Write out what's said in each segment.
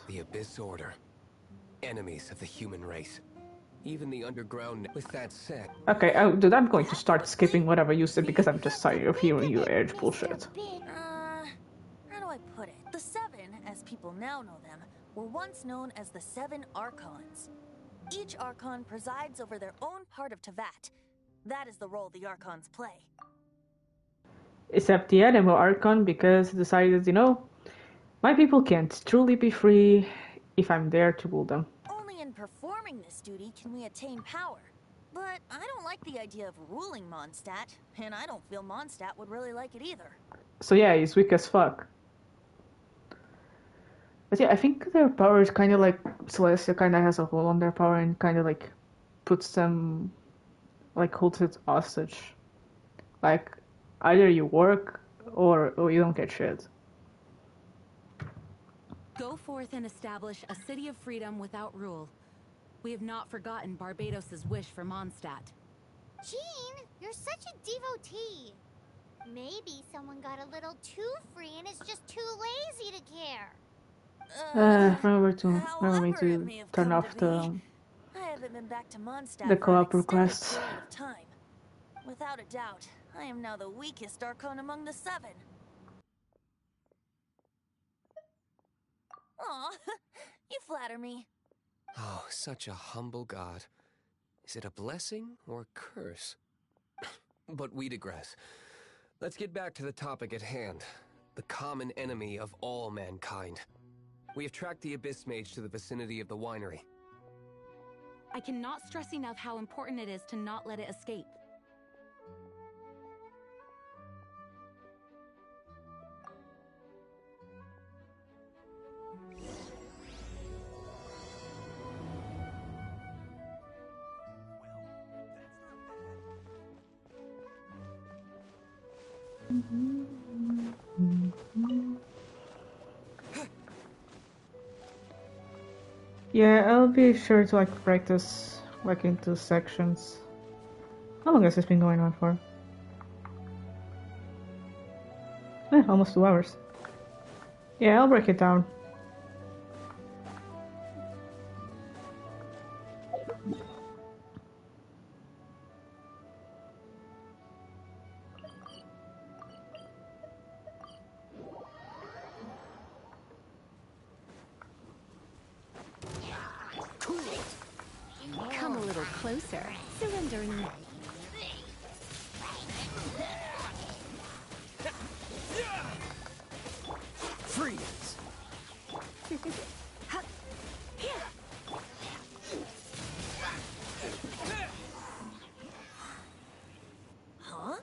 The Abyss Order. Enemies of the human race. Even the underground. With that said... Okay, oh, dude, I'm going to start skipping whatever you said because I'm just tired of hearing you urge bullshit. How do I put it? The Seven, as people now know them, were once known as the Seven Archons. Each Archon presides over their own part of Teyvat. That is the role the Archons play. Except the animal Archon, because it decided, you know, my people can't truly be free if I'm there to rule them. Only in performing this duty can we attain power. But I don't like the idea of ruling Mondstadt, and I don't feel Mondstadt would really like it either. So yeah, he's weak as fuck. But yeah, I think their power is kind of like Celestia kind of has a hold on their power and kind of like puts them, like holds it hostage. Like, either you work or you don't get shit. Go forth and establish a city of freedom without rule. We have not forgotten Barbados' wish for Mondstadt. Jean, you're such a devotee. Maybe someone got a little too free and is just too lazy to care. Remember me to turn off the co-op requests. Without a doubt, I am now the weakest Archon among the Seven. Aw, you flatter me. Oh, such a humble god. Is it a blessing or a curse? But we digress. Let's get back to the topic at hand. The common enemy of all mankind. We have tracked the Abyss Mage to the vicinity of the winery. I cannot stress enough how important it is to not let it escape. Yeah, I'll be sure to like break this like into sections. How long has this been going on for? Almost 2 hours. Yeah, I'll break it down. Come a little closer, surrendering me. Freeze! Huh?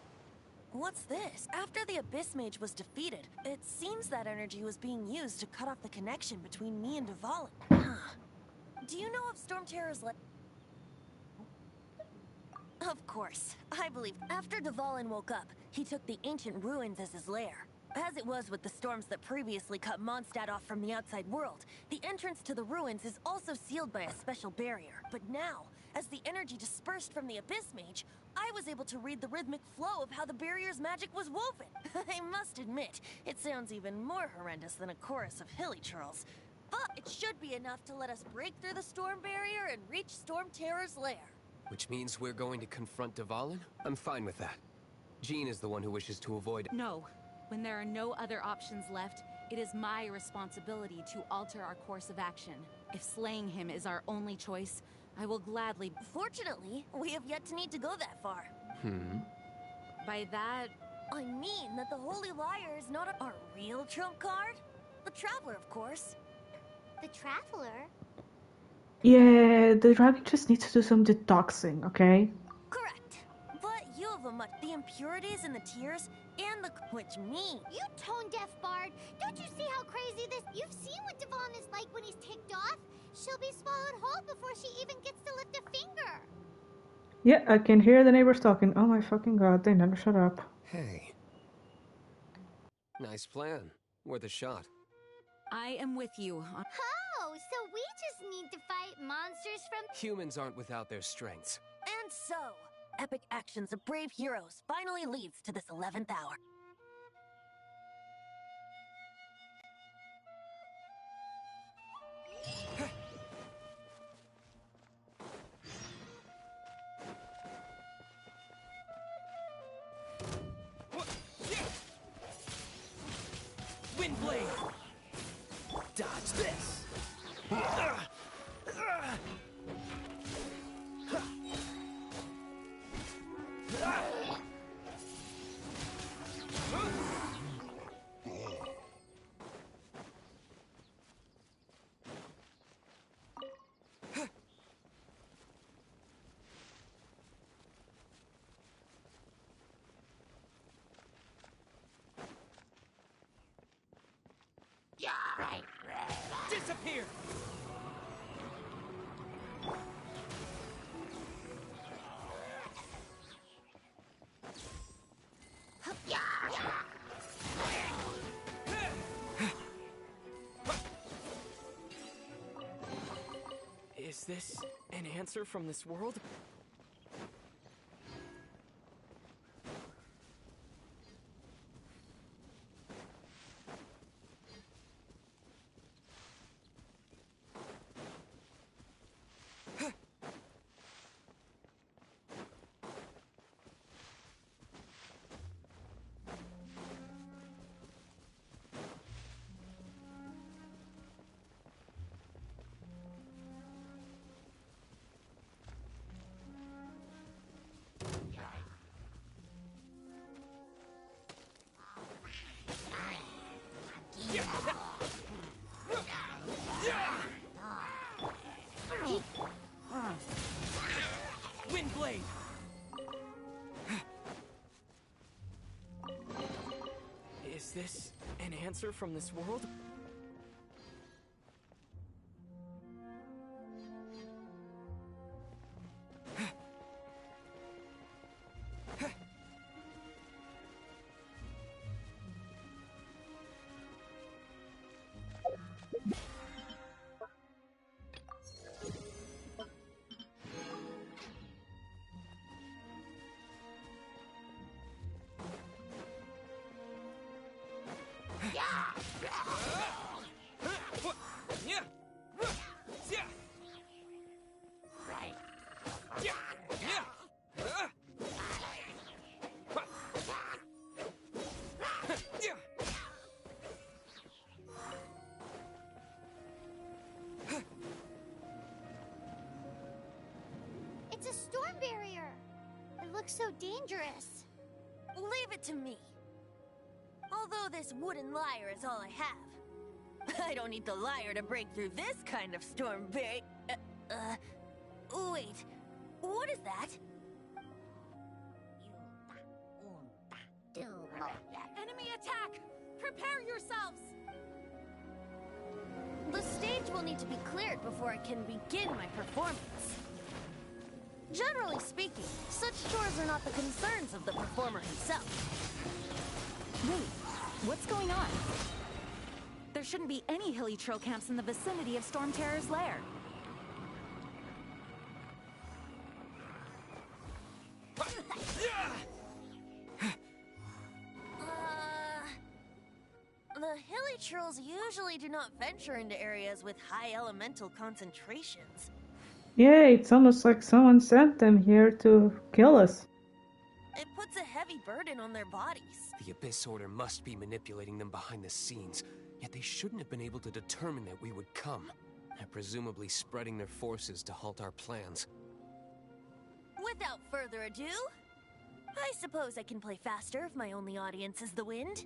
What's this? After the Abyss Mage was defeated, it seems that energy was being used to cut off the connection between me and Dvalin. Do you know if Storm Terror's Of course. I believe after Dvalin woke up, he took the ancient ruins as his lair. As it was with the storms that previously cut Mondstadt off from the outside world, the entrance to the ruins is also sealed by a special barrier. But now, as the energy dispersed from the Abyss Mage, I was able to read the rhythmic flow of how the barrier's magic was woven. I must admit, it sounds even more horrendous than a chorus of hilly churls. But it should be enough to let us break through the storm barrier and reach Storm Terror's lair. Which means we're going to confront Dvalin? I'm fine with that. Jean is the one who wishes to avoid... No. When there are no other options left, it is my responsibility to alter our course of action. If slaying him is our only choice, I will gladly... Fortunately, we have yet to need to go that far. By that... I mean that the Holy Liar is not our real trump card. The Traveler, of course. The Traveler? Yeah, the dragon just needs to do some detoxing, okay? Correct. But you have a much... The impurities in the tears, and the... Which me... You tone-deaf bard! Don't you see how crazy this... You've seen what Dvalin is like when he's ticked off? She'll be swallowed whole before she even gets to lift a finger! Yeah, I can hear the neighbors talking. Oh my fucking god, they never shut up. Hey. Nice plan. Worth a shot. I am with you. Oh, so we just need to fight monsters from... Humans aren't without their strengths. And so, epic actions of brave heroes finally leads to this 11th hour. Watch this! Disappear! Is this an answer from this world? Windblade! Is this an answer from this world? It's a storm barrier. It looks so dangerous. Leave it to me. Although this wooden lyre is all I have. I don't need the lyre to break through this kind of storm barrier. Wait. What is that? Enemy attack! Prepare yourselves! The stage will need to be cleared before I can begin my performance. Generally speaking, such chores are not the concerns of the performer himself. Wait, what's going on? There shouldn't be any hilly trail camps in the vicinity of Storm Terror's lair. The hilly trolls usually do not venture into areas with high elemental concentrations. Yeah, it's almost like someone sent them here to kill us. It puts a heavy burden on their bodies. The Abyss Order must be manipulating them behind the scenes, yet they shouldn't have been able to determine that we would come. They're presumably spreading their forces to halt our plans. Without further ado, I suppose I can play faster if my only audience is the wind.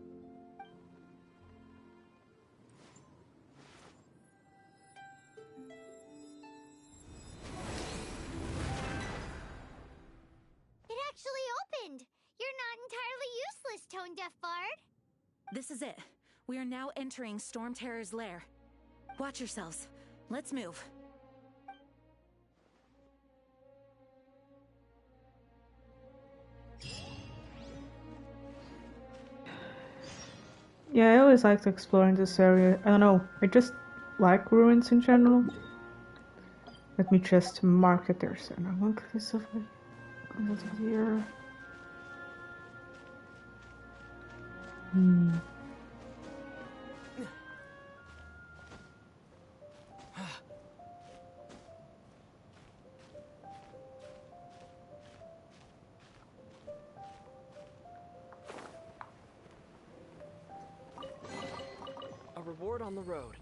It actually opened. You're not entirely useless, Tone Deaf Bard. This is it. We are now entering Storm Terror's lair. Watch yourselves. Let's move. Yeah, I always like to explore in this area. I don't know, I just like ruins in general. Let me just mark it there. So I'm going to click this over here. A reward on the road.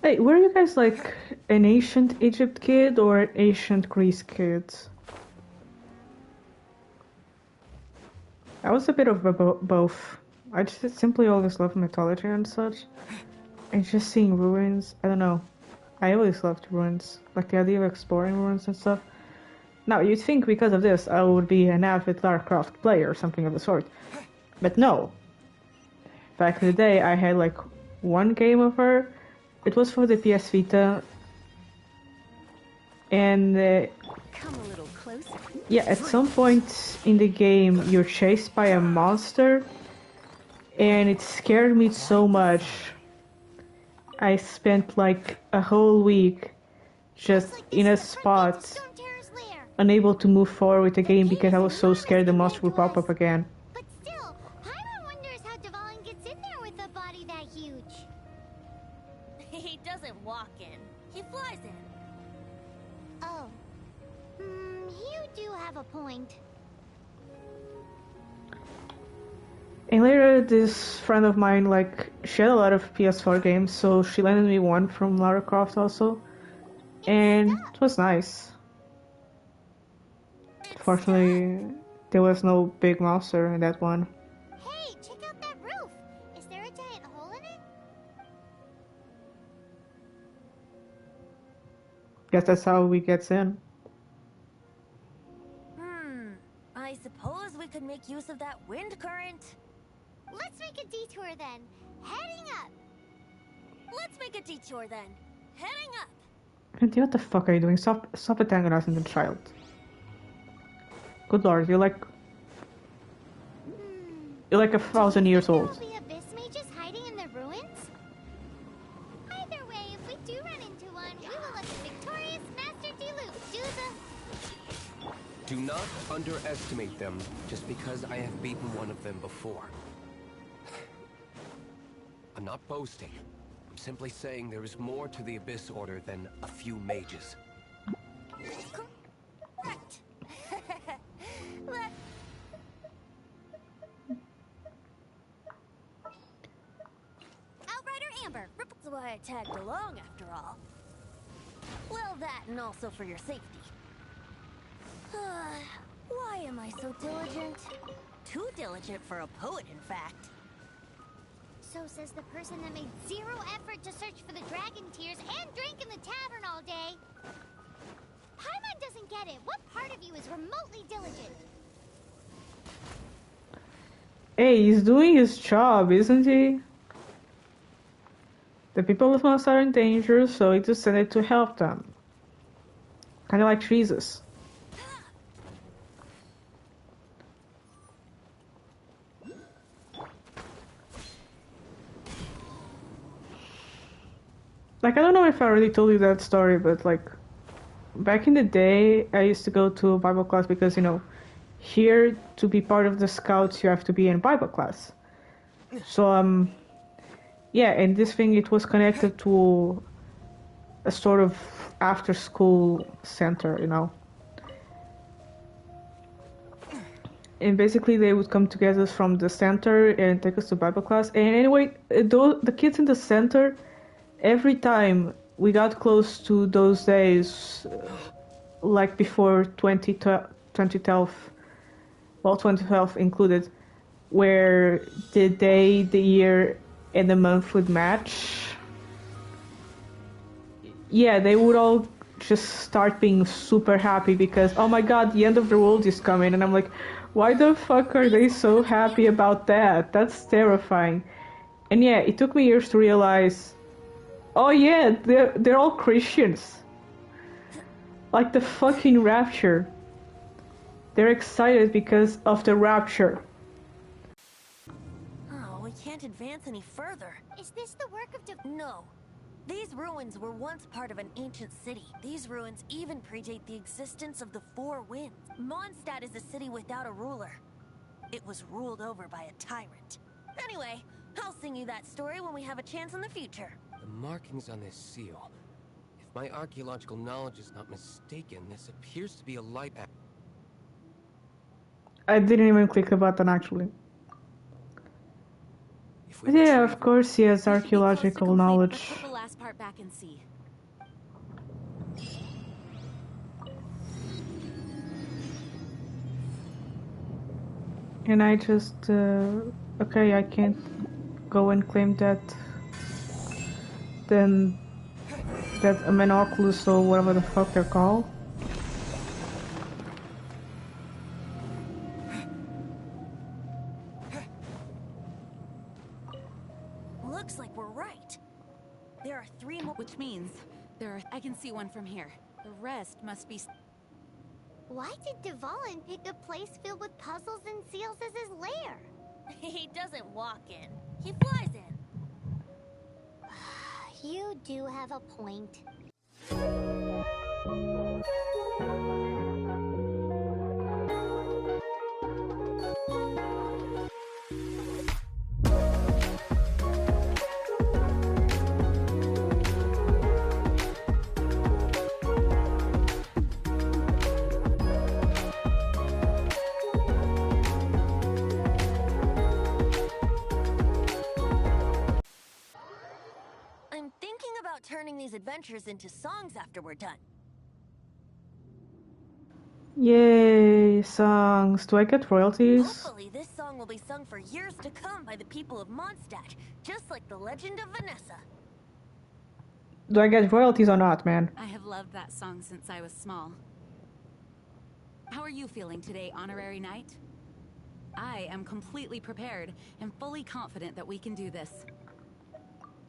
Hey, were you guys like an ancient Egypt kid or an ancient Greece kid? I was a bit of both. I just simply always loved mythology and such. And just seeing ruins, I don't know. I always loved ruins. Like the idea of exploring ruins and stuff. Now, you'd think because of this I would be an avid Lara Croft player or something of the sort. But no. Back in the day, I had like one game of her. It was for the PS Vita. And Come a little closer. yeah, at some point in the game, you're chased by a monster. And it scared me so much. I spent like a whole week just in a spot, unable to move forward with the game because I was so scared the monster would pop up again. But still, Paimon wonders how Dvalin gets in there with a body that huge. He doesn't walk in. He flies in. Oh. You do have a point. And later, this friend of mine, like, she had a lot of PS4 games, so she lended me one from Lara Croft also. And it was nice. Fortunately, there was no big monster in that one. Hey, check out that roof. Is there a giant hole in it? Guess that's how we get in. I suppose we could make use of that wind current. Let's make a detour then. Heading up. Let's make a detour then. Heading up. Minty, what the fuck are you doing? Stop antagonizing the child. Good lord, you're like 1,000 years old. Will be abyss mages hiding in the ruins? Either way, if we do run into one, we will let the victorious Master Diluc do the... Do not underestimate them just because I have beaten one of them before. I'm not boasting. I'm simply saying there is more to the Abyss Order than a few mages. Correct. Outrider Amber, That's why I tagged along after all. Well, that and also for your safety. Why am I so diligent? Too diligent for a poet, in fact. so says the person that made zero effort to search for the dragon tears and drank in the tavern all day. Paimon doesn't get it. What part of you is remotely diligent? Hey, he's doing his job, isn't he? The people of Mons are in danger, so he decided to help them. Kinda like Jesus. Like, I don't know if I already told you that story, but like, back in the day, I used to go to a Bible class because, you know, here, to be part of the Scouts, you have to be in Bible class. So, yeah, and this thing, it was connected to a sort of after-school center, you know. And basically, they would come together from the center and take us to Bible class. And anyway, the kids in the center, every time we got close to those days, like before 2012, well, 2012 included, where the day, the year, and the month would match, yeah, they would all just start being super happy because, oh my god, the end of the world is coming. And I'm like, why the fuck are they so happy about that? That's terrifying. And yeah, it took me years to realize, oh yeah, they're all Christians. Like the fucking rapture. They're excited because of the rapture. Oh, we can't advance any further. Is this the work of No. These ruins were once part of an ancient city. These ruins even predate the existence of the Four Winds. Mondstadt is a city without a ruler. It was ruled over by a tyrant. Anyway, I'll sing you that story when we have a chance in the future. The markings on this seal. If my archaeological knowledge is not mistaken, this appears to be a light. I didn't even click the button actually. If we Yeah, retrieve of course he has We should be close to archaeological complete knowledge. The last part cart back and see. And I just, okay, I can't go and claim that. Then that a monoculus or whatever the fuck they're called. Looks like we're right. There are 3 more. Which means I can see one from here. The rest must be. Why did Dvalin pick a place filled with puzzles and seals as his lair? He doesn't walk in. He flies in. You do have a point. I'm thinking about turning these adventures into songs after we're done. Yay, songs. Do I get royalties? Hopefully this song will be sung for years to come by the people of Mondstadt, just like the legend of Vanessa. Do I get royalties or not, man? I have loved that song since I was small. How are you feeling today, Honorary Knight? I am completely prepared and fully confident that we can do this.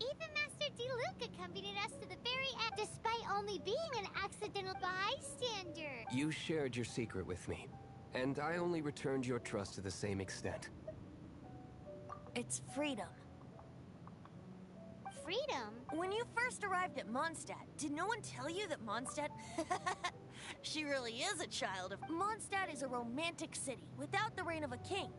Even Master D-Luke accompanied us to the very end, despite only being an accidental bystander. You shared your secret with me, and I only returned your trust to the same extent. It's freedom. Freedom? When you first arrived at Mondstadt, did no one tell you that Mondstadt... She really is a child of... Mondstadt is a romantic city without the reign of a king.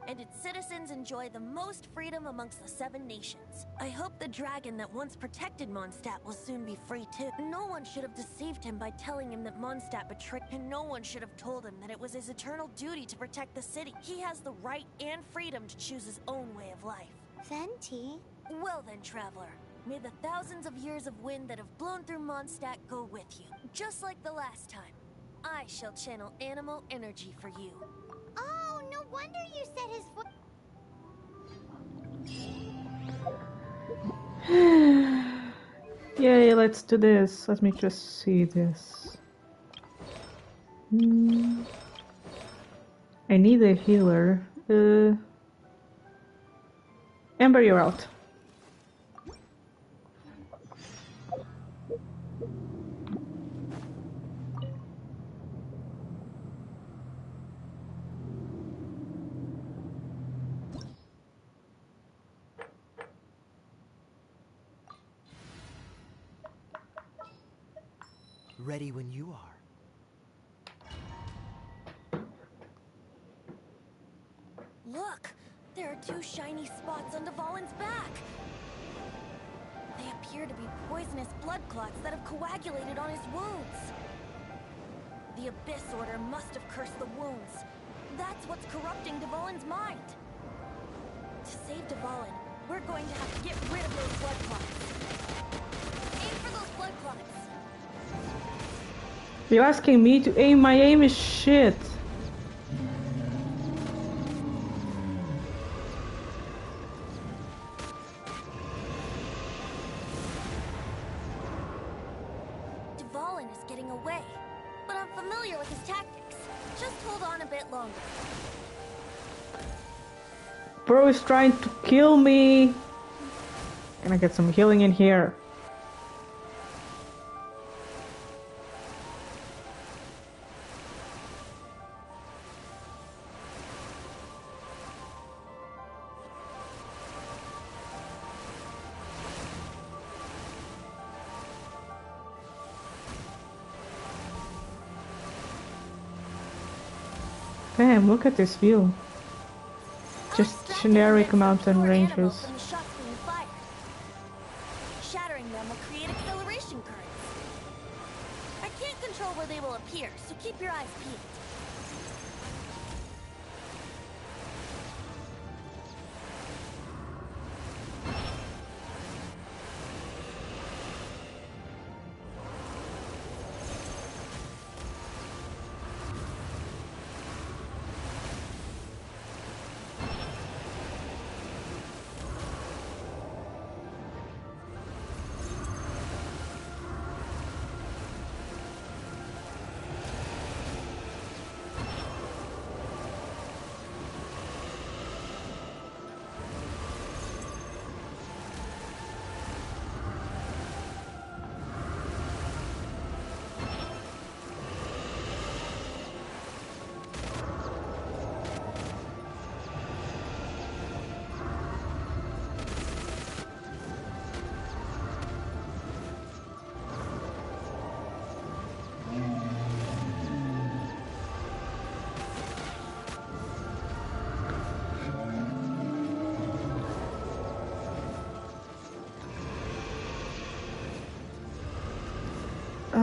And its citizens enjoy the most freedom amongst the 7 nations. I hope the dragon that once protected Mondstadt will soon be free too. No one should have deceived him by telling him that Mondstadt betrayed, and no one should have told him that it was his eternal duty to protect the city. He has the right and freedom to choose his own way of life. Venti? Well then, traveler, may the thousands of years of wind that have blown through Mondstadt go with you. Just like the last time, I shall channel animal energy for you. Oh, no wonder you said his voice. Yay, let's do this. Let me just see this. I need a healer. Amber, you're out. Ready when you are. Look! There are 2 shiny spots on Dvalin's back! They appear to be poisonous blood clots that have coagulated on his wounds. The Abyss Order must have cursed the wounds. That's what's corrupting Dvalin's mind. To save Dvalin, we're going to have to get rid of those blood clots. Aim for those blood clots! You're asking me to aim? My aim is shit. Dvalin is getting away, but I'm familiar with his tactics. Just hold on a bit longer. Bro is trying to kill me. Can I get some healing in here? Damn, look at this view. Just generic mountain ranges. Shattering them will create acceleration currents. I can't control where they will appear, so keep your eyes peeled.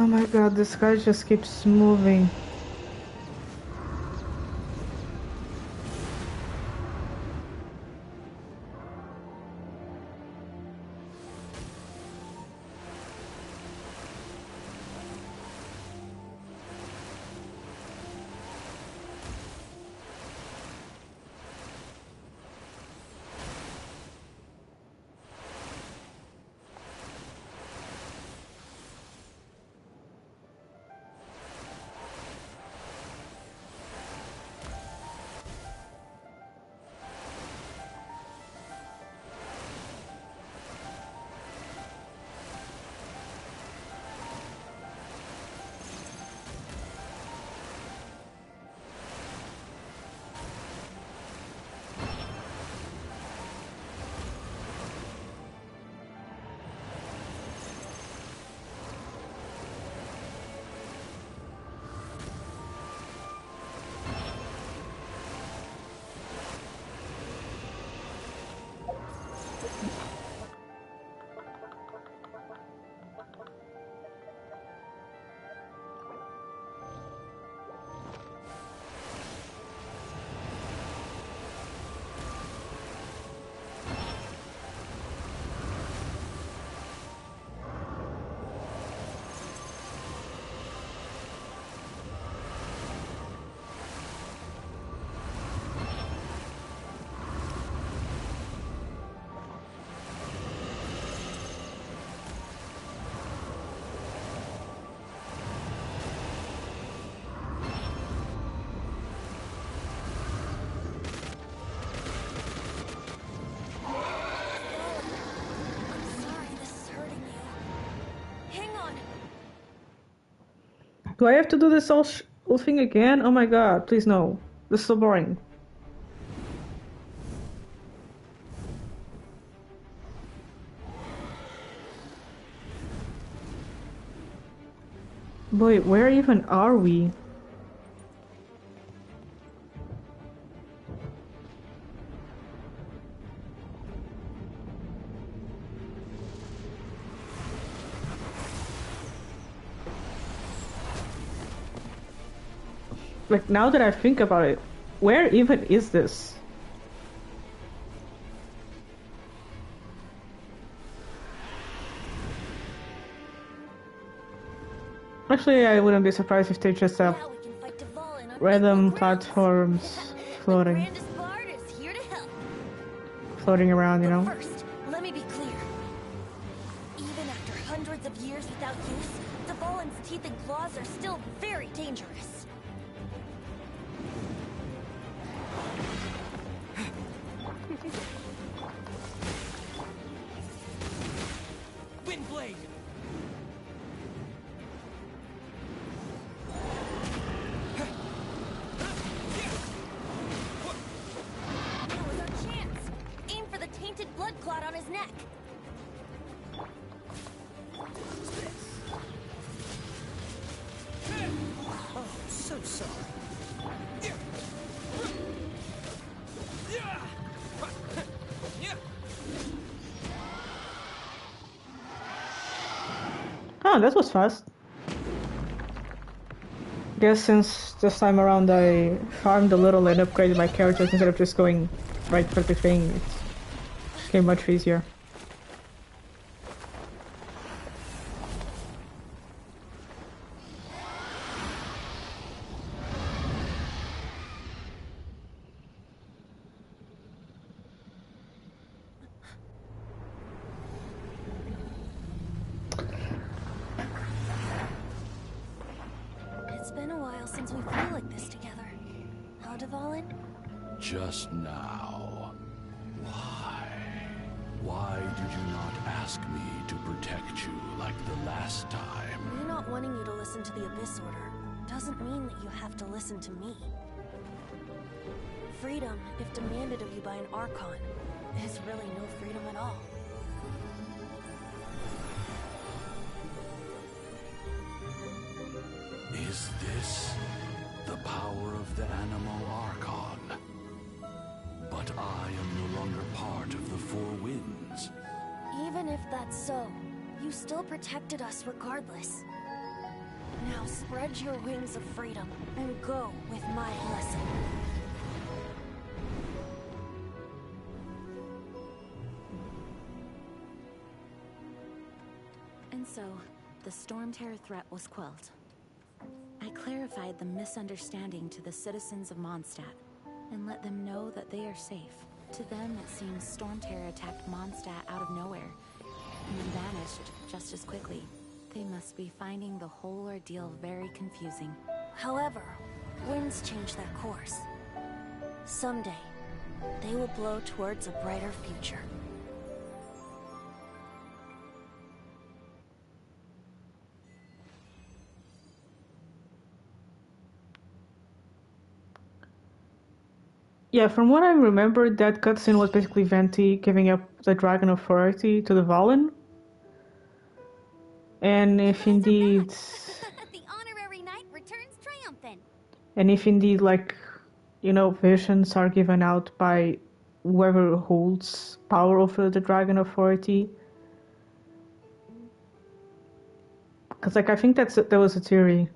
Oh my god, this guy just keeps moving. Do I have to do this whole thing again? Oh my god, please no. This is so boring. Boy, where even are we? Like, now that I think about it, where even is this? Actually, I wouldn't be surprised if they just have Now we can fight Dvalin on random equal grounds. platforms The floating grandest bard is here to help. around, you But know? first, let me be clear. Even after hundreds of years without use, Dvalin's teeth and claws are still very dangerous. Windblade! Now is our chance. Aim for the tainted blood clot on his neck. Oh, so sorry. Oh, that was fast. Guess since this time around I farmed a little and upgraded my characters instead of just going right for the thing, it became much easier. It's been a while since we flew like this together. Huh, Dvalin? Just now. Why? Why did you not ask me to protect you like the last time? Me not wanting you to listen to the Abyss Order doesn't mean that you have to listen to me. Freedom, if demanded of you by an Archon, is really no freedom at all. Is this the power of the Animal Archon? But I am no longer part of the Four Winds. Even if that's so, you still protected us regardless. Now spread your wings of freedom and go with my blessing. And so, the Storm Terror threat was quelled. I clarified the misunderstanding to the citizens of Mondstadt and let them know that they are safe. To them, it seems Storm Terror attacked Mondstadt out of nowhere and then vanished just as quickly. They must be finding the whole ordeal very confusing. However, winds change their course. Someday, they will blow towards a brighter future. Yeah, from what I remember, that cutscene was basically Venti giving up the dragon authority to the Valen. And if indeed... The honorary knight returns triumphant. And if indeed, like, you know, visions are given out by whoever holds power over the dragon authority. Because, like, I think there was a theory.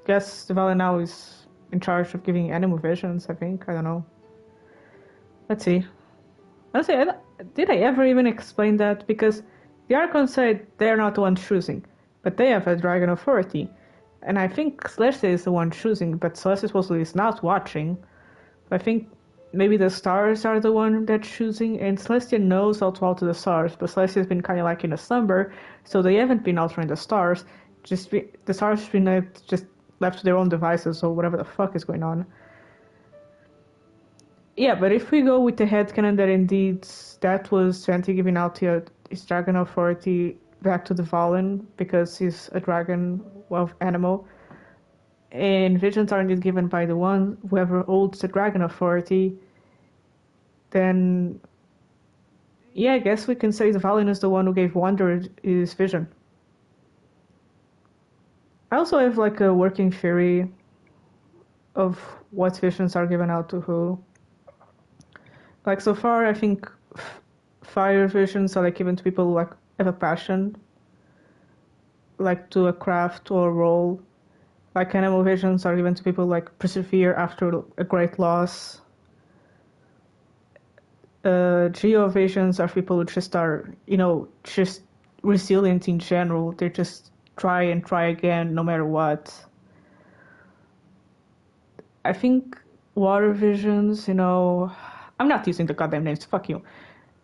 I guess the Valen now is in charge of giving animal visions, I think. I don't know. Let's see. Honestly, did I ever even explain that? Because the Archon said they're not the ones choosing, but they have a dragon authority. And I think Celestia is the one choosing, but Celestia supposedly is not watching. I think maybe the stars are the one that's choosing, and Celestia knows how to alter the stars, but Celestia's been kind of like in a slumber, so they haven't been altering the stars. The stars have been just left to their own devices, or whatever the fuck is going on. Yeah, but if we go with the headcanon that indeed that was Venti giving out his dragon authority back to the Valen because he's a dragon of animal, and visions are indeed given by the one whoever holds the dragon authority, then yeah, I guess we can say the Valen is the one who gave Wander his vision. I also have like a working theory of what visions are given out to who. Like, so far, I think fire visions are, like, given to people who, like, have a passion, like, to a craft or a role. Like, animal visions are given to people who, like, persevere after a great loss. Geo visions are people who just are, you know, just resilient in general. They just try and try again, no matter what. I think water visions, you know... I'm not using the goddamn names, fuck you.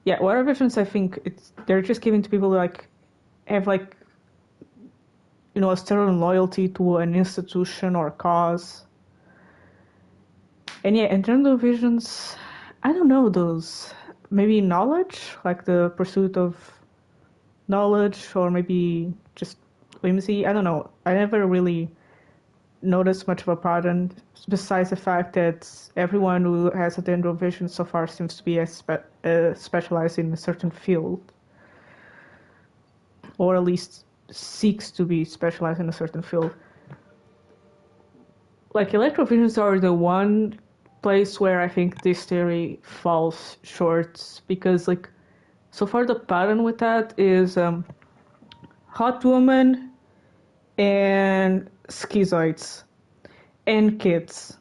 Yeah, water visions, I think they're just given to people who, like, have, like, you know, a certain loyalty to an institution or a cause. And yeah, in terms of visions, I don't know those. Maybe knowledge, like the pursuit of knowledge, or maybe just whimsy. I don't know. I never really noticed much of a pattern, besides the fact that everyone who has a dendro vision so far seems to be specialized in a certain field, or at least seeks to be specialized in a certain field. Like, electrovisions are the one place where I think this theory falls short, because, like, so far the pattern with that is hot woman and schizoids and kids.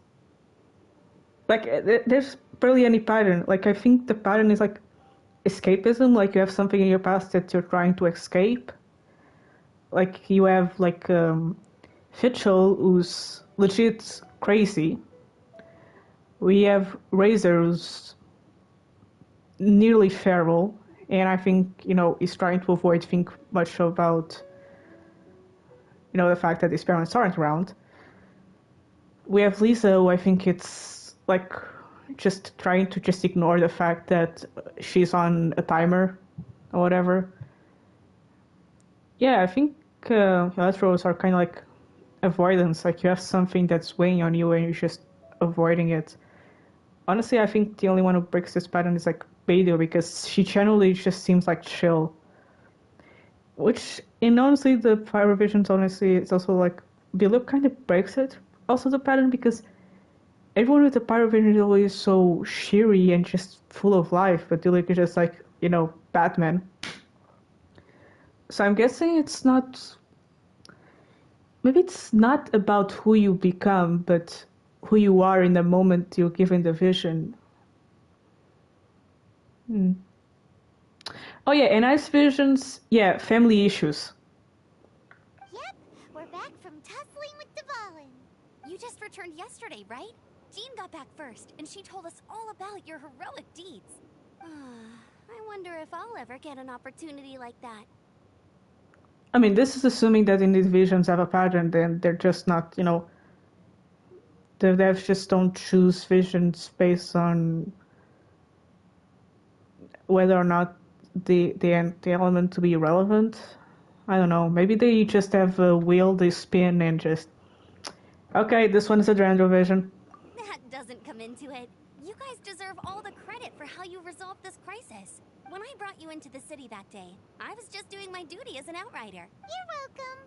Like, there's barely any pattern. Like, I think the pattern is like escapism. Like, you have something in your past that you're trying to escape. Like, you have like Fitchel, who's legit crazy. We have Razor, who's nearly feral, and I think, you know, he's trying to avoid thinking much about, you know, the fact that his parents aren't around. We have Lisa, who I think it's like just trying to just ignore the fact that she's on a timer or whatever. Yeah, I think electros are kind of like avoidance. Like, you have something that's weighing on you and you're just avoiding it. Honestly, I think the only one who breaks this pattern is like Beidou, because she generally just seems like chill. Which, in honestly, the Fire Visions, honestly, it's also like Beidou kind of breaks it. Also the pattern, because everyone with the Pyro Vision is always so cheery and just full of life, but Diluc is just like, you know, Batman. So I'm guessing it's not... maybe it's not about who you become, but who you are in the moment you're given the vision. Oh yeah, and ice visions, yeah, family issues. Yep, we're back from tussling with Dvalin. You just returned yesterday, right? Jean got back first, and she told us all about your heroic deeds. I wonder if I'll ever get an opportunity like that. I mean, this is assuming that in these visions have a pattern, then they're just not, you know, the devs just don't choose visions based on whether or not the element to be relevant. I don't know. Maybe they just have a wheel they spin and just, okay, this one is a Drandro vision. That doesn't come into it. You guys deserve all the credit for how you resolved this crisis. When I brought you into the city that day, I was just doing my duty as an outrider. You're welcome.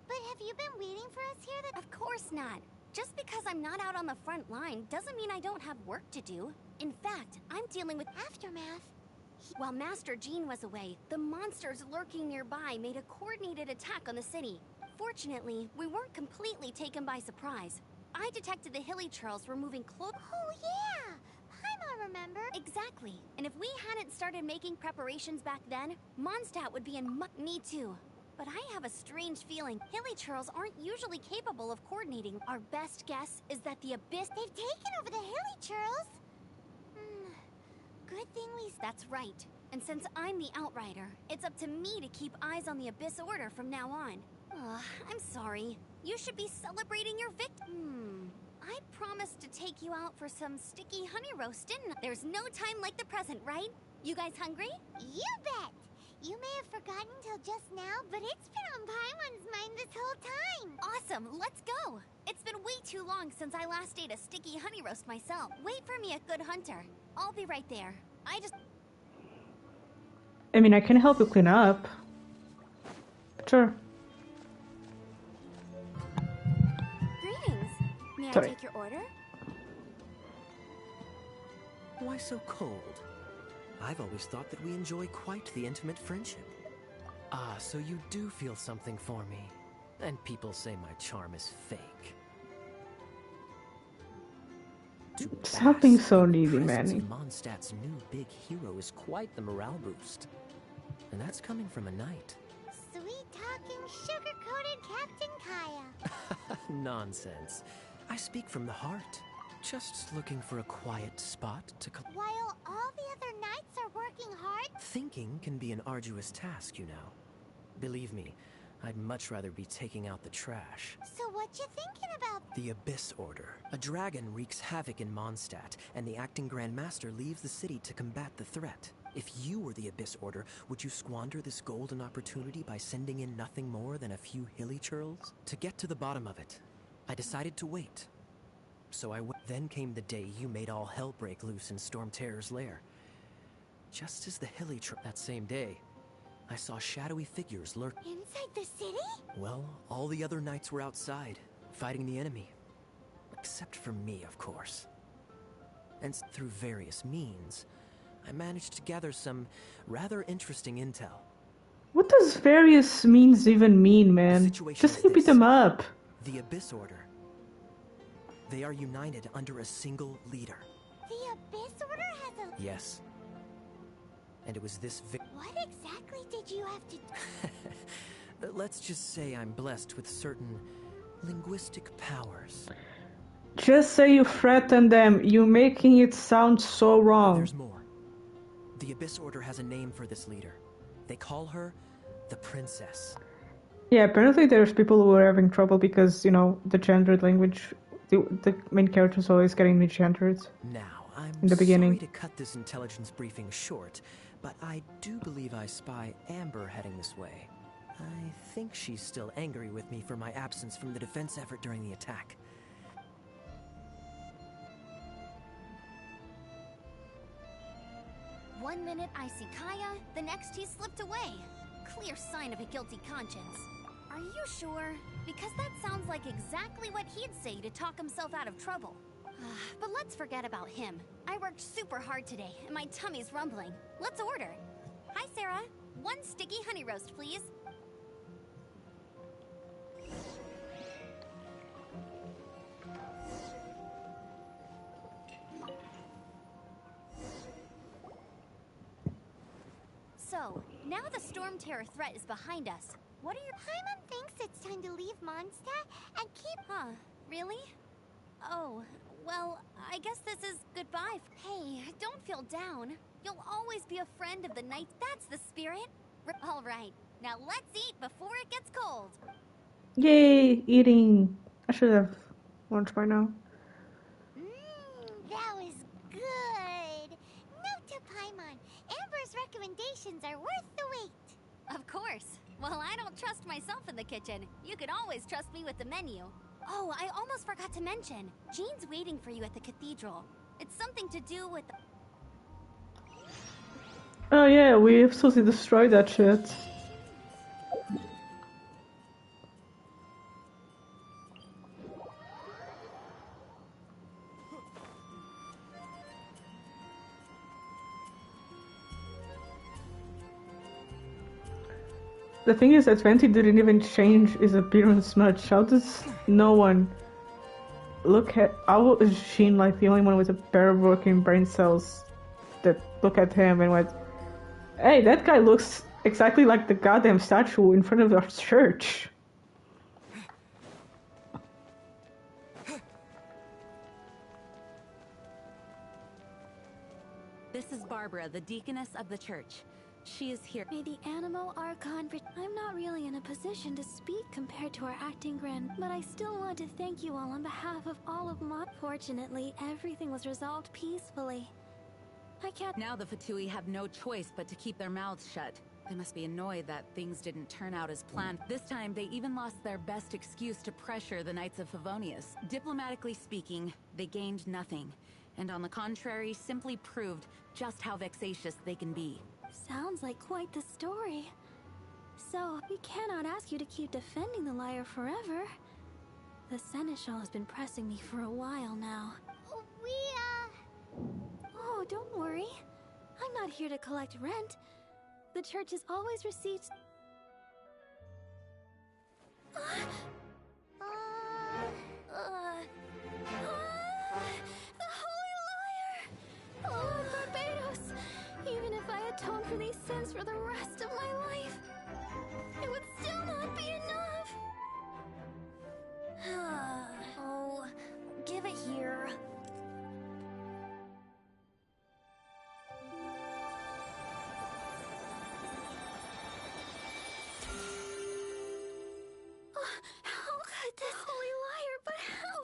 But have you been waiting for us here? Of course not. Just because I'm not out on the front line doesn't mean I don't have work to do. In fact, I'm dealing with Aftermath. While Master Jean was away, the monsters lurking nearby made a coordinated attack on the city. Fortunately, we weren't completely taken by surprise. I detected the hilly churls were moving close. Oh yeah! Paimon, remember? Exactly. And if we hadn't started making preparations back then, Mondstadt would be in Me too. But I have a strange feeling. Hilly churls aren't usually capable of coordinating. Our best guess is that the Abyss... They've taken over the hilly churls. Good thing we... That's right. And since I'm the outrider, it's up to me to keep eyes on the Abyss Order from now on. I'm sorry. You should be celebrating your victim. I promised to take you out for some sticky honey roast, didn't I? There's no time like the present, right? You guys hungry? You bet! You may have forgotten till just now, but it's been on Paimon's mind this whole time. Awesome, let's go! It's been way too long since I last ate a sticky honey roast myself. Wait for me at Good Hunter. I'll be right there. I mean, I can help you clean up. Sure. Greetings. May Sorry. I take your order? Why so cold? I've always thought that we enjoy quite the intimate friendship. Ah, so you do feel something for me. And people say my charm is fake. Something so needy, Presence man. of Mondstadt's new big hero is quite the morale boost. And that's coming from a knight. Sweet-talking, sugar-coated Captain Kaya. Nonsense. I speak from the heart. Just looking for a quiet spot to... While all the other knights are working hard... Thinking can be an arduous task, you know. Believe me, I'd much rather be taking out the trash. So what you thinking about? The Abyss Order. A dragon wreaks havoc in Mondstadt, and the acting Grand Master leaves the city to combat the threat. If you were the Abyss Order, would you squander this golden opportunity by sending in nothing more than a few hilly churls? To get to the bottom of it, I decided to wait. So then came the day you made all hell break loose in Storm Terror's lair. Just as the hilly that same day, I saw shadowy figures lurk. Inside the city? Well, all the other knights were outside, fighting the enemy. Except for me, of course. And through various means, I managed to gather some rather interesting intel. What does various means even mean, man? situation Just is beat this. them up. The Abyss Order. They are united under a single leader. The Abyss Order has a... Yes. And it was this What exactly did you have to... Let's just say I'm blessed with certain linguistic powers. Just say you threaten them. You're making it sound so wrong. There's more. The Abyss Order has a name for this leader. They call her the Princess. Yeah, apparently there's people who are having trouble because, you know, the gendered language, the main character's always getting misgendered. Now, I'm In the beginning. sorry to cut this intelligence briefing short, but I do believe I spy Amber heading this way. I think she's still angry with me for my absence from the defense effort during the attack. One minute I see Kaya, the next he slipped away. Clear sign of a guilty conscience. Are you sure? Because that sounds like exactly what he'd say to talk himself out of trouble. But let's forget about him. I worked super hard today, and my tummy's rumbling. Let's order. Hi, Sarah. One sticky honey roast, please. So, now the Storm Terror threat is behind us. What are your... Paimon thinks it's time to leave Mondstadt and keep... Huh, really? Oh, well, I guess this is goodbye. Hey, don't feel down. You'll always be a friend of the night. That's the spirit. All right, now let's eat before it gets cold. Yay, eating. I should have lunch by now. That was good. Note to Paimon, Amber's recommendations are worth the wait. Of course. Well, I don't trust myself in the kitchen. You can always trust me with the menu. Oh, I almost forgot to mention. Jean's waiting for you at the cathedral. It's something to do with the... Oh yeah, we absolutely destroyed that shit. The thing is that Venti didn't even change his appearance much. How does no one look at... How is Jean like the only one with a pair of working brain cells that look at him and went, hey, that guy looks exactly like the goddamn statue in front of our church. This is Barbara, the deaconess of the church. She is here. May the Animo Archon... I'm not really in a position to speak compared to our acting grand, but I still want to thank you all on behalf of all of my... Fortunately, everything was resolved peacefully. I can't... Now the Fatui have no choice but to keep their mouths shut. They must be annoyed that things didn't turn out as planned. This time, they even lost their best excuse to pressure the Knights of Favonius. Diplomatically speaking, they gained nothing. And on the contrary, simply proved just how vexatious they can be. Sounds like quite the story. So, we cannot ask you to keep defending the liar forever. The Seneschal has been pressing me for a while now. Oh, don't worry. I'm not here to collect rent. The church has always received... The Holy Liar! Oh, Barbados! Even if I atone for these sins for the rest of my life, it would still not be enough! Oh, give it here. How could this... Holy Liar, but how?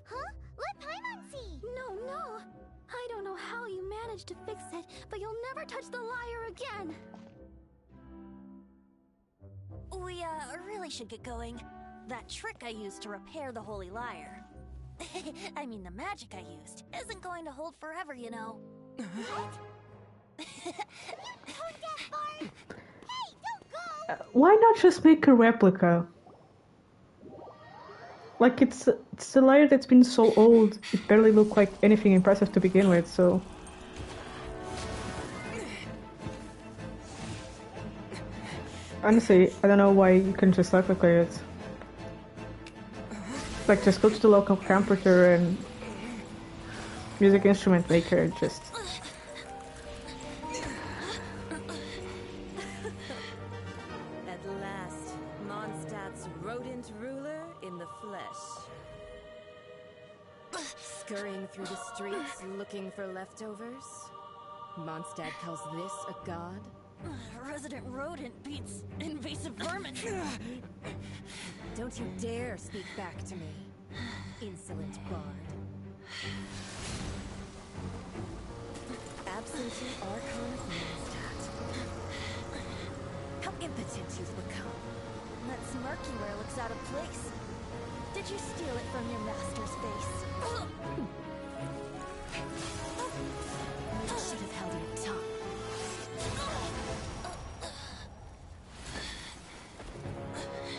Huh? Let Paimon see! No. I don't know how you managed to fix it, but you'll never touch the liar again! We, really should get going. That trick I used to repair the Holy Liar. I mean, the magic I used isn't going to hold forever, you know. What? You tone-deaf bard! Hey, don't go! Why not just make a replica? Like, it's a lyre that's been so old, it barely looked like anything impressive to begin with, so... Honestly, I don't know why you can just replicate it. Like, just go to the local computer and music instrument maker and just... At last, Mondstadt's rodent ruler in the flesh. Scurrying through the streets looking for leftovers? Mondstadt calls this a god? Resident rodent beats invasive vermin. Don't you dare speak back to me, insolent bard. Absentee Archon of Mondstadt. How impotent you've become. That smirky wear looks out of place. Did you steal it from your master's face? You should have held your tongue.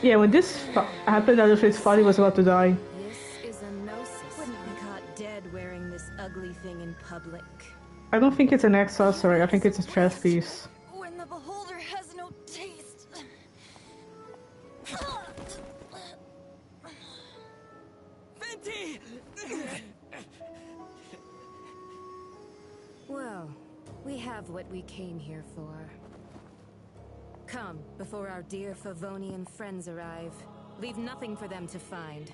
Yeah, when this happened, I just thought he was about to die. This is a gnosis. Wouldn't be caught dead wearing this ugly thing in public. I don't think it's an ex sorry, I think it's a chess piece. When the beholder has no taste. Venti! Well, We have what we came here for. Come, before our dear Favonian friends arrive. Leave nothing for them to find.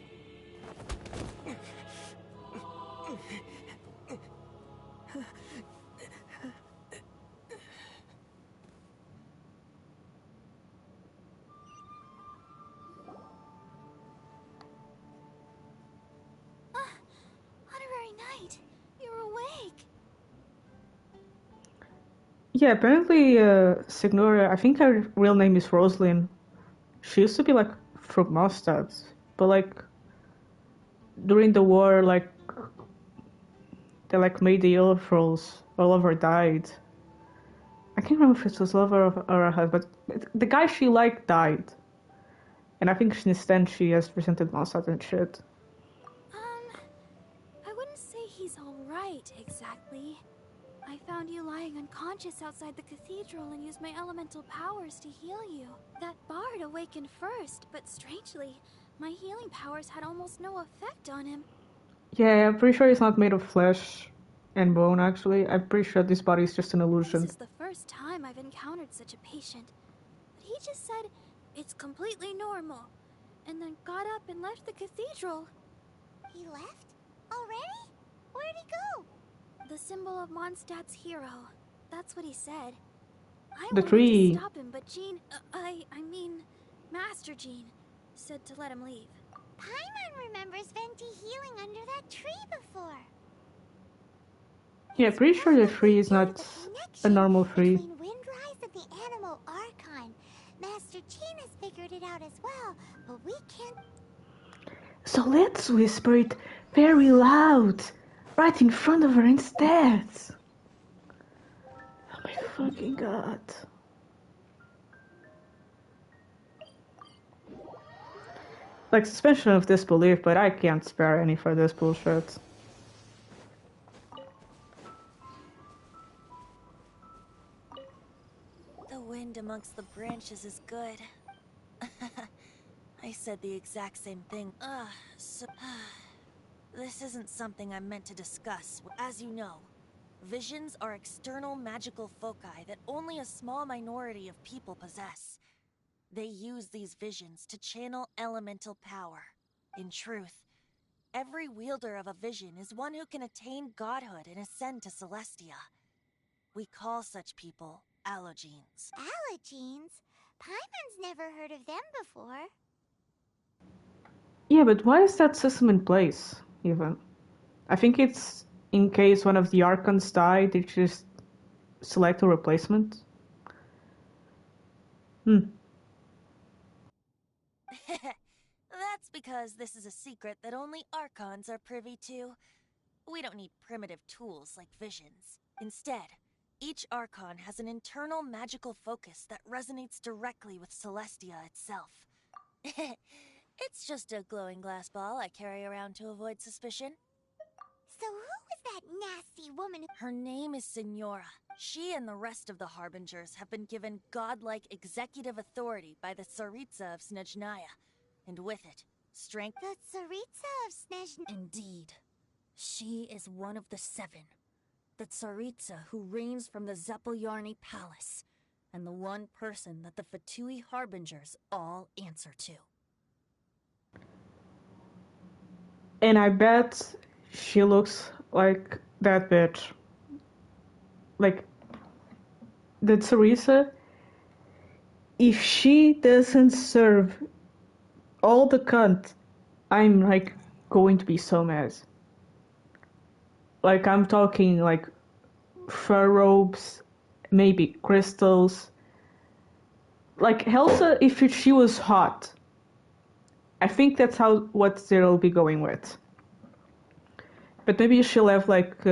Honorary Knight, you're awake. Yeah, apparently, Signora, I think her real name is Rosalind. She used to be, like, from Mondstadt. But, like, during the war, like, they, like, made the Ilfrals. All of her died. I can't remember if it was lover or her husband, but the guy she liked died. And I think since then she has presented Mondstadt and shit. I wouldn't say he's alright, exactly. I found you lying unconscious outside the cathedral and used my elemental powers to heal you. That bard awakened first, but strangely, my healing powers had almost no effect on him. Yeah, I'm pretty sure he's not made of flesh and bone, actually. I'm pretty sure this body is just an illusion. This is the first time I've encountered such a patient. But he just said, it's completely normal, and then got up and left the cathedral. He left? Already? Where'd he go? The symbol of Mondstadt's hero. That's what he said. I The wanted tree. to stop him, but Jean, I mean, Master Jean, said to let him leave. Paimon remembers Venti healing under that tree before. Yeah, pretty sure the tree is not a normal tree. Between Windrise and the Animal Archon. Master Jean has figured it out as well, but we can't... So let's whisper it very loud, right in front of her instead. Oh my fucking god. Like, suspension of disbelief, but I can't spare any for this bullshit. The wind amongst the branches is good. I said the exact same thing. This isn't something I'm meant to discuss. As you know, visions are external magical foci that only a small minority of people possess. They use these visions to channel elemental power. In truth, every wielder of a vision is one who can attain godhood and ascend to Celestia. We call such people allogenes. Allogenes? Paimon's never heard of them before. Yeah, but why is that system in place, even? I think it's in case one of the Archons die, they just select a replacement. That's because this is a secret that only Archons are privy to. We don't need primitive tools like visions. Instead, each Archon has an internal magical focus that resonates directly with Celestia itself. It's just a glowing glass ball I carry around to avoid suspicion. So who was that nasty woman? Her name is Signora. She and the rest of the Harbingers have been given godlike executive authority by the Tsaritsa of Snezhnaya, and with it, strength. The Tsaritsa of Snezhnaya. Indeed. She is one of the 7. The Tsaritsa who reigns from the Zeppeljárny Palace, and the one person that the Fatui Harbingers all answer to. And I bet she looks like that bitch. Like, the Teresa, if she doesn't serve all the cunt, I'm, like, going to be so mad. Like, I'm talking, like, fur robes, maybe crystals. Like, Helsa, if she was hot, I think that's what they'll be going with. But maybe she'll have, like,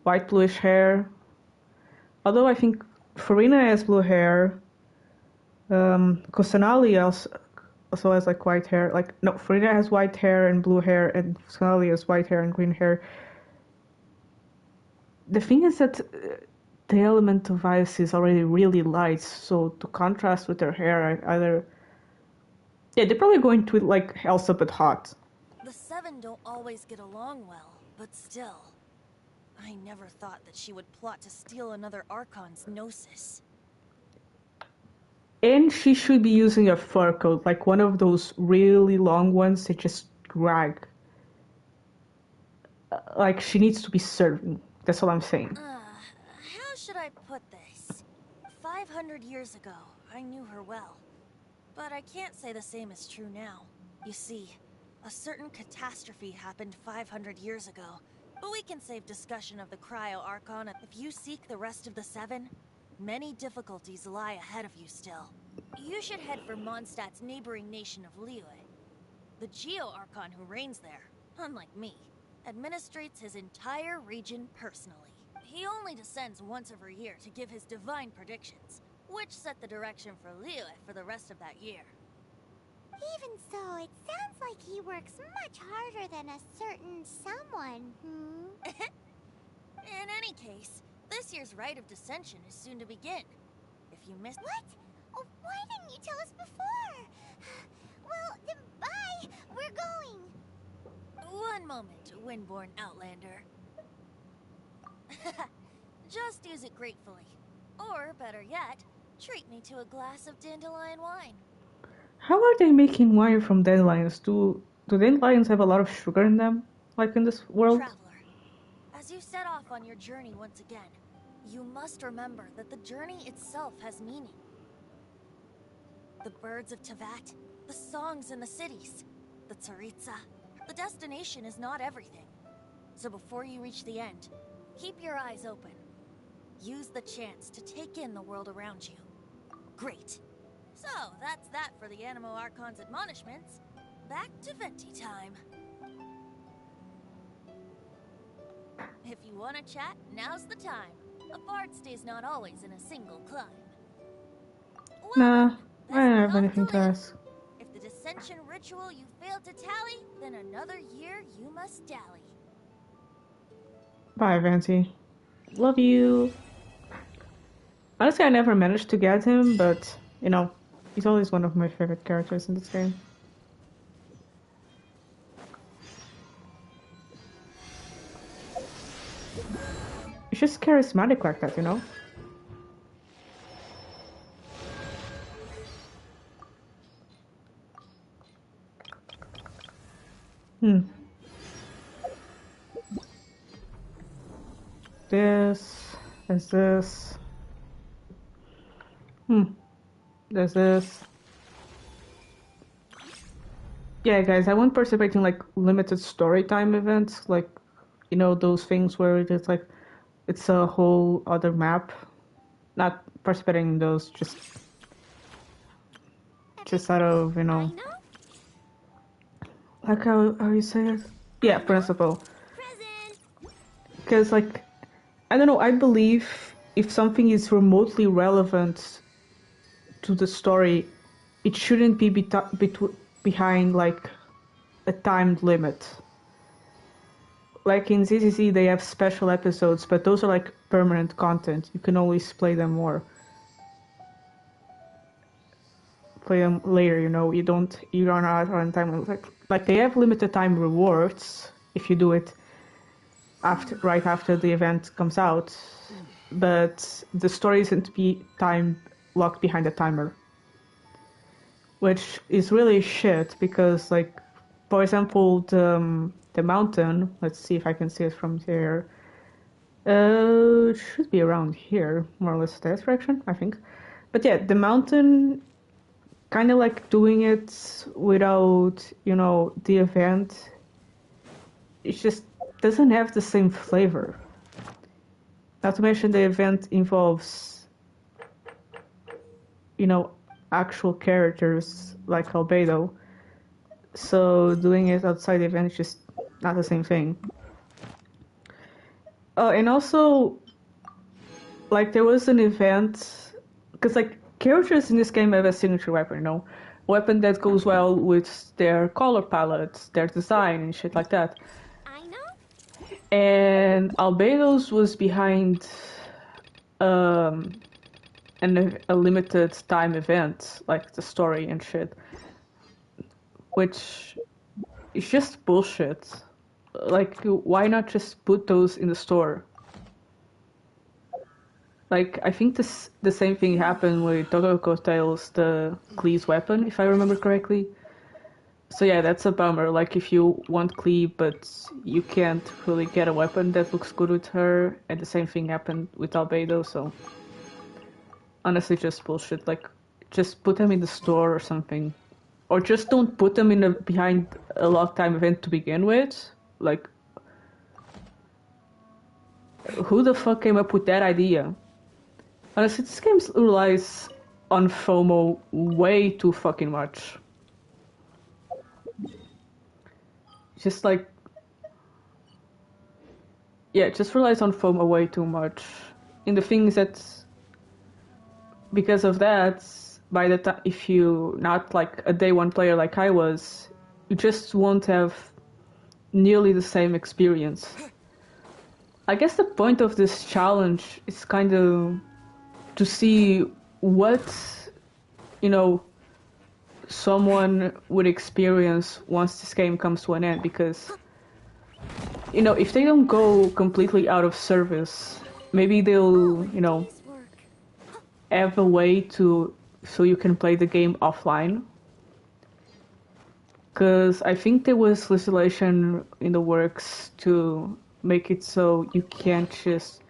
white bluish hair. Although I think Farina has blue hair. Kosanali also has, like, white hair. Like, no, Farina has white hair and blue hair, and Kosanali has white hair and green hair. The thing is that the element of ice is already really light, so to contrast with her hair, either... Yeah, they're probably going to, like, Elsa but hot. The 7 don't always get along well, but still. I never thought that she would plot to steal another Archon's Gnosis. And she should be using a fur coat, like one of those really long ones that just drag. Like, she needs to be serving. That's all I'm saying. How should I put this? 500 years ago, I knew her well. But I can't say the same is true now. You see, a certain catastrophe happened 500 years ago. But we can save discussion of the Cryo Archon. If you seek the rest of the Seven, many difficulties lie ahead of you still. You should head for Mondstadt's neighboring nation of Liyue. The Geo Archon who reigns there, unlike me, administrates his entire region personally. He only descends once every year to give his divine predictions, which set the direction for Liyue for the rest of that year. Even so, it sounds like he works much harder than a certain someone, In any case, this year's Rite of Dissension is soon to begin. If you missed— What? Oh, why didn't you tell us before? Well, then bye! We're going! One moment, Windborn Outlander. Just use it gratefully. Or, better yet, treat me to a glass of dandelion wine. How are they making wine from dandelions? Do dandelions have a lot of sugar in them, like in this world? Traveler, as you set off on your journey once again, you must remember that the journey itself has meaning. The birds of Tevat, the songs in the cities, the Tsaritsa. The destination is not everything. So before you reach the end, keep your eyes open. Use the chance to take in the world around you. Great. So, that's that for the Animo Archon's admonishments. Back to Venti time. If you want to chat, now's the time. A bard stays not always in a single climb. Nah, I don't have anything to ask. If the dissension ritual you failed to tally, then another year you must dally. Bye, Venti. Love you. Honestly, I never managed to get him, but, you know, he's always one of my favorite characters in this game. He's just charismatic like that, you know? This is this. There's this. Yeah, guys, I won't participate in like limited story time events, like, you know, those things where it's like it's a whole other map. Not participating in those, just out of, you know, like how you say it? Yeah, principle. Because like, I don't know, I believe if something is remotely relevant to the story, it shouldn't be behind like a timed limit. Like in ZZZ, they have special episodes, but those are like permanent content. You can always play them more. Play them later, you know. You don't on time. Like they have limited time rewards if you do it right after the event comes out, but the story isn't time locked behind a timer, which is really shit because, like, for example, the mountain. Let's see if I can see it from here. It should be around here, more or less that direction, I think. But yeah, the mountain, kind of like doing it without, you know, the event. It just doesn't have the same flavor. Not to mention the event involves, you know, actual characters like Albedo. So doing it outside the event is just not the same thing. And also, like, there was an event, because like characters in this game have a signature weapon, you know, a weapon that goes well with their color palette, their design, and shit like that. And Albedo's was behind a limited time event, like the story and shit, which is just bullshit. Like, why not just put those in the store? Like, I think the same thing happened with Totoko Tales, the Klee's weapon, if I remember correctly. So yeah, that's a bummer. Like, if you want Klee, but you can't really get a weapon that looks good with her, and the same thing happened with Albedo, so... Honestly, just bullshit. Like, just put them in the store or something. Or just don't put them in behind a lock time event to begin with. Like, who the fuck came up with that idea? Honestly, this game relies on FOMO way too fucking much. Just like... Yeah, it just relies on FOMO way too much. In the things that... Because of that, by the time, if you not like a day one player like I was, you just won't have nearly the same experience. I guess the point of this challenge is kind of to see what, you know, someone would experience once this game comes to an end, because, you know, if they don't go completely out of service, maybe they'll, you know, have a way to so you can play the game offline. Because I think there was legislation in the works to make it so you can't just,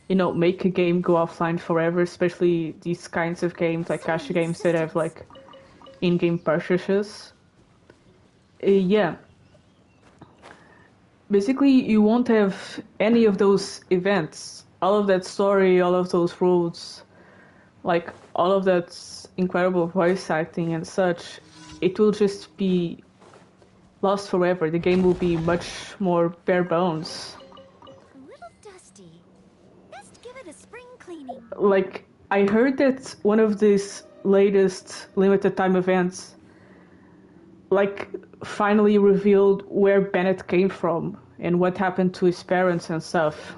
you know, make a game go offline forever, especially these kinds of games, like gacha games that have, like, in-game purchases. Yeah. Basically, you won't have any of those events. All of that story, all of those rules, like, all of that incredible voice acting and such, it will just be lost forever. The game will be much more bare bones. A little dusty. Best give it a spring cleaning. Like, I heard that one of these latest limited time events, like, finally revealed where Bennett came from and what happened to his parents and stuff.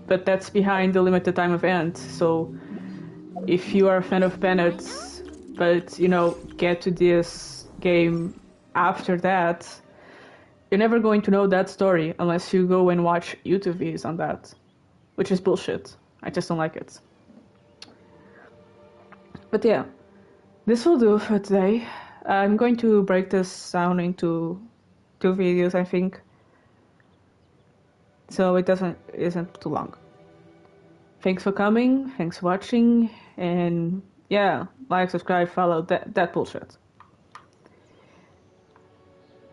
But that's behind the limited time event, so if you are a fan of Bennett, but, you know, get to this game after that, you're never going to know that story unless you go and watch YouTube videos on that, which is bullshit. I just don't like it. But yeah, this will do for today. I'm going to break this down into 2 videos, I think, so it isn't too long. Thanks for coming, thanks for watching, and yeah, like, subscribe, follow, that bullshit.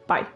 Bye.